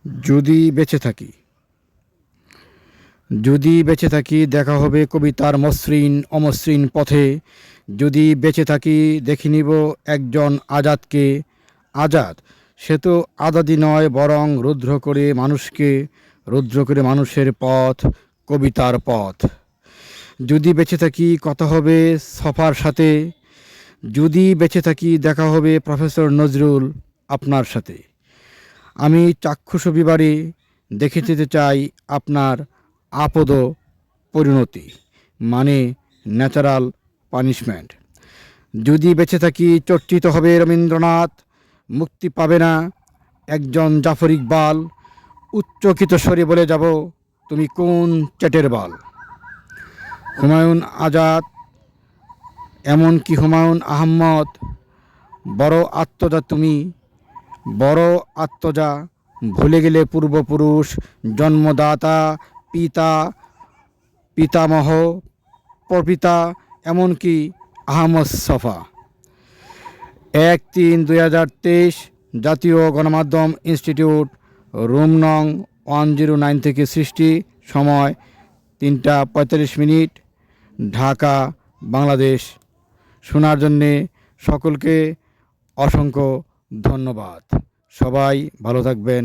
যদি বেঁচে থাকি, যদি বেঁচে থাকি দেখা হবে কবিতার মসৃণ অমসৃণ পথে। যদি বেঁচে থাকি দেখে নিব একজন আজাদকে। আজাদ সে তো আজাদি নয়, বরং রুদ্র করে মানুষকে, রুদ্র করে মানুষের পথ, কবিতার পথ। যদি বেঁচে থাকি কথা হবে সফার সাথে। যদি বেঁচে থাকি দেখা হবে প্রফেসর নজরুল আপনার সাথে। আমি চাক্ষুষ বিবারে দেখে যেতে চাই আপনার আপদ পরিণতি, মানে ন্যাচারাল পানিশমেন্ট। যদি বেঁচে থাকি চর্চিত হবে রবীন্দ্রনাথ, মুক্তি পাবে না একজন জাফর ইকবাল। উচ্চকিত স্বরে বলে যাব তুমি কোন চ্যাটের বাল। হুমায়ুন আজাদ, এমনকি হুমায়ুন আহমদ, বড় আত্মজা তুমি, বড় আত্মজা। ভুলে গেলে পূর্বপুরুষ, জন্মদাতা, পিতা, পিতামহ, প্রপিতা, এমনকি আহমদ ছফা। 1-3-2023, জাতীয় গণমাধ্যম ইনস্টিটিউট, রুম নং 109 থেকে সৃষ্টি। সময় 3টা 45 মিনিট, ঢাকা, বাংলাদেশ। শোনার জন্যে সকলকে অসংখ্য ধন্যবাদ। সবাই ভালো থাকবেন।